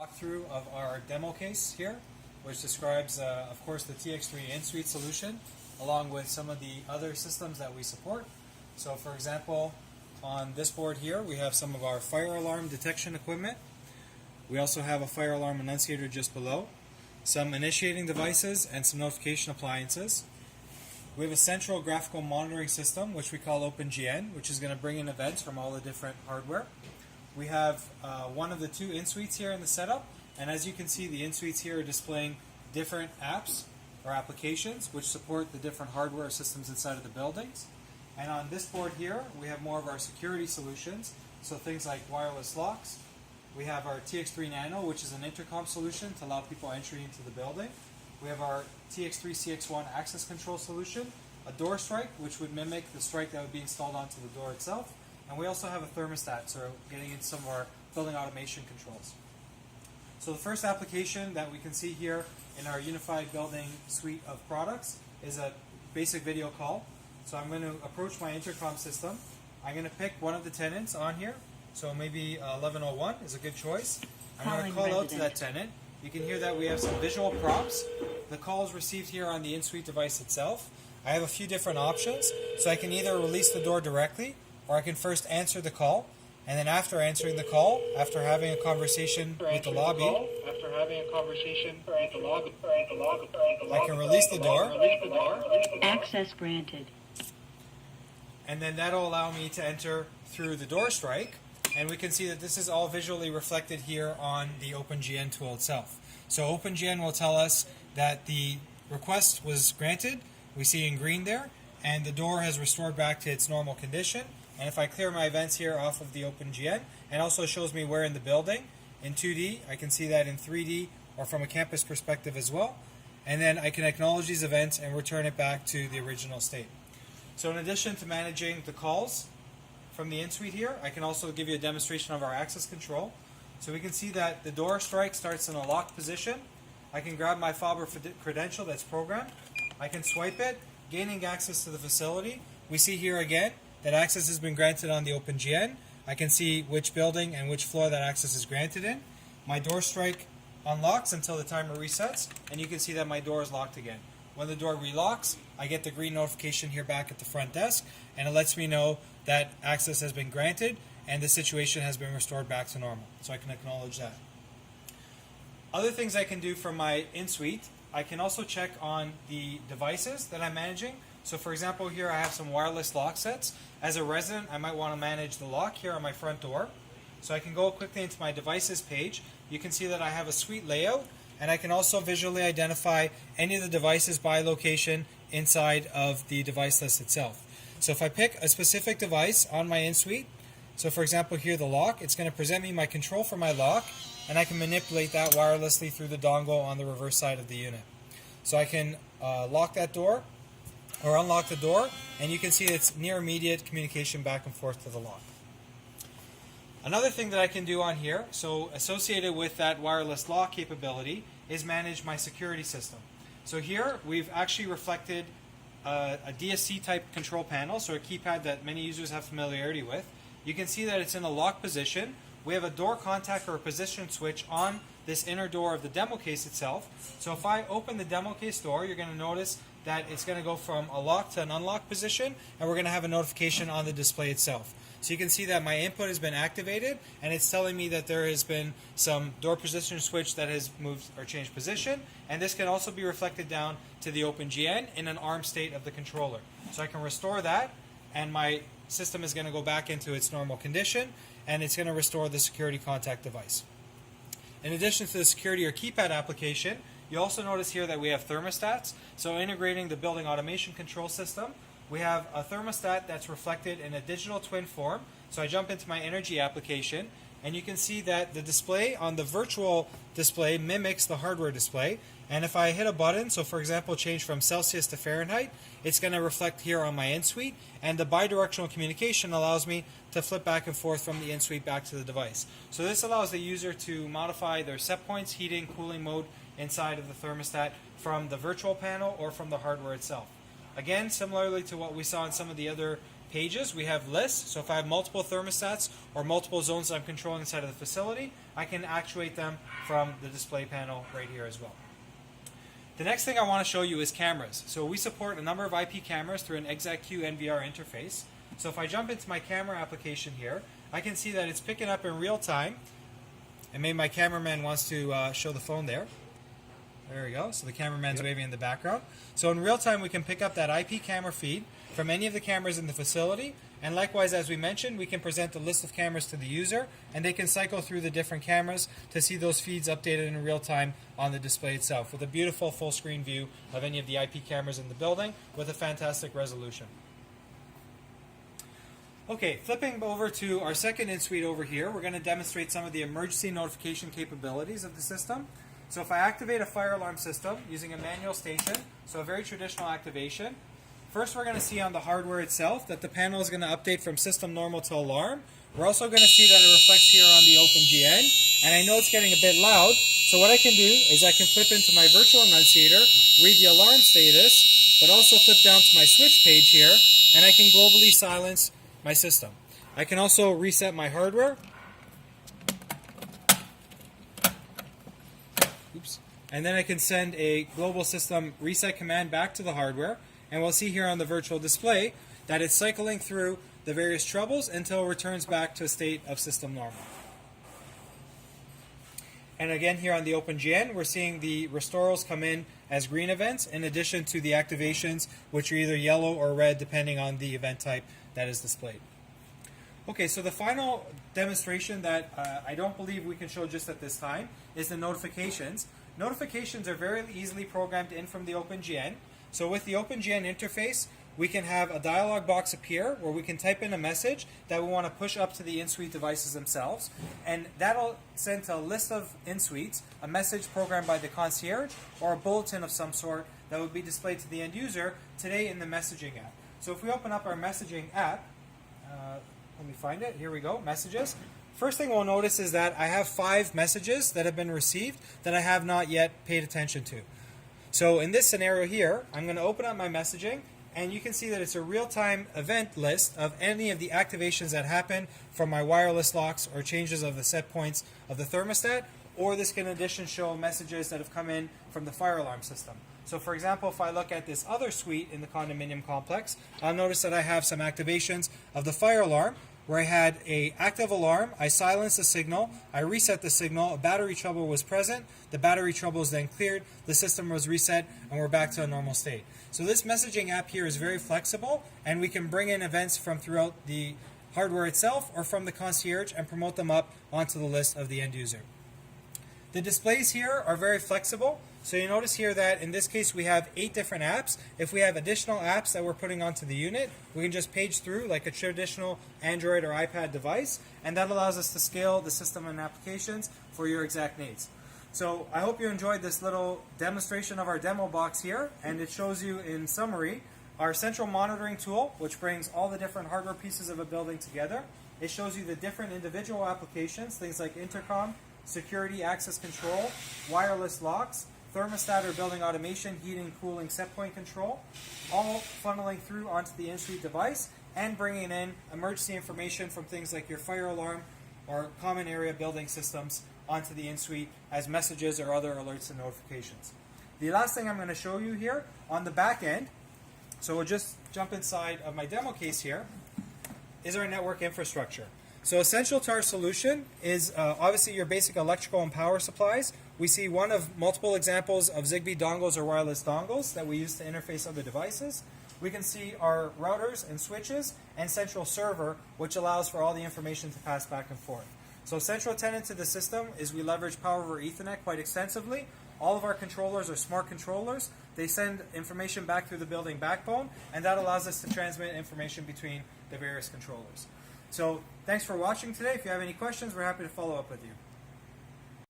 Walkthrough of our demo case here, which describes, of course, the TX3 in-suite solution, along with some of the other systems that we support. So, for example, on this board here, we have some of our fire alarm detection equipment. We also have a fire alarm annunciator just below, some initiating devices, and some notification appliances. We have a central graphical monitoring system, which we call OpenGN, which is going to bring in events from all the different hardware. We have one of the two in-suites here in the setup, and as you can see, the in-suites here are displaying different apps or applications which support the different hardware systems inside of the buildings. And on this board here, we have more of our security solutions, so things like wireless locks. We have our TX3 Nano, which is an intercom solution to allow people entry into the building. We have our TX3 CX1 access control solution, a door strike, which would mimic the strike that would be installed onto the door itself. And we also have a thermostat, so getting into some of our building automation controls. So the first application that we can see here in our unified building suite of products is a basic video call. So I'm going to approach my intercom system. I'm going to pick one of the tenants on here. So maybe 1101 is a good choice. I'm going to call out to that tenant. You can hear that we have some visual prompts. The call is received here on the in-suite device itself. I have a few different options. So I can either release the door directly, or I can first answer the call, and then after answering the call, after having a conversation with the lobby, I can release the door. Access granted. And then that'll allow me to enter through the door strike, and we can see that this is all visually reflected here on the OpenGN tool itself. So OpenGN will tell us that the request was granted, we see in green there, and the door has restored back to its normal condition. And if I clear my events here off of the OpenGN, it also shows me where in the building. In 2D, I can see that in 3D or from a campus perspective as well. And then I can acknowledge these events and return it back to the original state. So in addition to managing the calls from the in-suite here, I can also give you a demonstration of our access control. So we can see that the door strike starts in a locked position. I can grab my fob credential that's programmed. I can swipe it, gaining access to the facility. We see here again that access has been granted on the OpenGN. I can see which building and which floor that access is granted in. My door strike unlocks until the timer resets, and you can see that my door is locked again. When the door relocks, I get the green notification here back at the front desk, and it lets me know that access has been granted and the situation has been restored back to normal. So I can acknowledge that. Other things I can do from my in-suite, I can also check on the devices that I'm managing. So for example, here I have some wireless lock sets. As a resident, I might want to manage the lock here on my front door. So I can go quickly into my devices page. You can see that I have a suite layout, and I can also visually identify any of the devices by location inside of the device list itself. So if I pick a specific device on my in-suite, so for example here the lock, it's going to present me my control for my lock, and I can manipulate that wirelessly through the dongle on the reverse side of the unit. So I can lock that door or unlock the door, and you can see it's near immediate communication back and forth to the lock. Another thing that I can do on here, so associated with that wireless lock capability, is manage my security system. So here we've actually reflected a DSC type control panel, so a keypad that many users have familiarity with. You can see that it's in a lock position. We have a door contact or a position switch on this inner door of the demo case itself. So if I open the demo case door, you're going to notice that it's going to go from a locked to an unlocked position, and we're going to have a notification on the display itself. So you can see that my input has been activated, and it's telling me that there has been some door position switch that has moved or changed position, and this can also be reflected down to the OpenGN in an ARM state of the controller. So I can restore that, and my system is going to go back into its normal condition, and it's going to restore the security contact device. In addition to the security or keypad application, you also notice here that we have thermostats. So integrating the building automation control system, we have a thermostat that's reflected in a digital twin form. So I jump into my energy application, and you can see that the display on the virtual display mimics the hardware display. And if I hit a button, so for example change from Celsius to Fahrenheit, it's going to reflect here on my in-suite, and the bidirectional communication allows me to flip back and forth from the in-suite back to the device. So this allows the user to modify their set points, heating, cooling mode inside of the thermostat from the virtual panel or from the hardware itself. Again, similarly to what we saw in some of the other pages, we have lists. So if I have multiple thermostats or multiple zones that I'm controlling inside of the facility, I can actuate them from the display panel right here as well. The next thing I want to show you is cameras. So we support a number of IP cameras through an ExacQ NVR interface. So if I jump into my camera application here, I can see that it's picking up in real time. And maybe my cameraman wants to show the phone there. There we go. So the cameraman's waving in the background. So in real time, we can pick up that IP camera feed from any of the cameras in the facility. And likewise, as we mentioned, we can present a list of cameras to the user, and they can cycle through the different cameras to see those feeds updated in real time on the display itself with a beautiful full screen view of any of the IP cameras in the building with a fantastic resolution. Okay, flipping over to our second in-suite over here, we're going to demonstrate some of the emergency notification capabilities of the system. So if I activate a fire alarm system using a manual station, so a very traditional activation, first we're going to see on the hardware itself that the panel is going to update from system normal to alarm. We're also going to see that it reflects here on the OpenGN, and I know it's getting a bit loud, so what I can do is I can flip into my virtual annunciator, read the alarm status, but also flip down to my switch page here, and I can globally silence my system. I can also reset my hardware. Oops. And then I can send a global system reset command back to the hardware, and we'll see here on the virtual display that it's cycling through the various troubles until it returns back to a state of system normal. And again here on the OpenGN, we're seeing the restorals come in as green events in addition to the activations, which are either yellow or red depending on the event type that is displayed. Okay, so the final demonstration that I don't believe we can show just at this time is the notifications. Notifications are very easily programmed in from the OpenGN. So with the OpenGN interface, we can have a dialog box appear where we can type in a message that we want to push up to the in-suite devices themselves, and that'll send to a list of in-suites a message programmed by the concierge or a bulletin of some sort that would be displayed to the end user today in the messaging app. So if we open up our messaging app, let me find it, here we go, messages. First thing we'll notice is that I have 5 messages that have been received that I have not yet paid attention to. So in this scenario here, I'm going to open up my messaging, and you can see that it's a real-time event list of any of the activations that happen from my wireless locks or changes of the set points of the thermostat, or this can in addition show messages that have come in from the fire alarm system. So for example, if I look at this other suite in the condominium complex, I'll notice that I have some activations of the fire alarm where I had an active alarm, I silenced the signal, I reset the signal, a battery trouble was present, the battery trouble is then cleared, the system was reset, and we're back to a normal state. So this messaging app here is very flexible, and we can bring in events from throughout the hardware itself or from the concierge and promote them up onto the list of the end user. The displays here are very flexible. So you notice here that in this case we have 8 different apps. If we have additional apps that we're putting onto the unit, we can just page through like a traditional Android or iPad device, and that allows us to scale the system and applications for your exact needs. So I hope you enjoyed this little demonstration of our demo box here, and it shows you in summary our central monitoring tool, which brings all the different hardware pieces of a building together. It shows you the different individual applications, things like intercom, security, access control, wireless locks, thermostat or building automation, heating, cooling, set point control, all funneling through onto the in-suite device and bringing in emergency information from things like your fire alarm or common area building systems onto the in-suite as messages or other alerts and notifications. The last thing I'm going to show you here on the back end, so we'll just jump inside of my demo case here, is our network infrastructure. So essential to our solution is obviously your basic electrical and power supplies. We see one of multiple examples of Zigbee dongles or wireless dongles that we use to interface other devices. We can see our routers and switches and central server, which allows for all the information to pass back and forth. So central tenet to the system is we leverage Power over Ethernet quite extensively. All of our controllers are smart controllers. They send information back through the building backbone, and that allows us to transmit information between the various controllers. So thanks for watching today. If you have any questions, we're happy to follow up with you.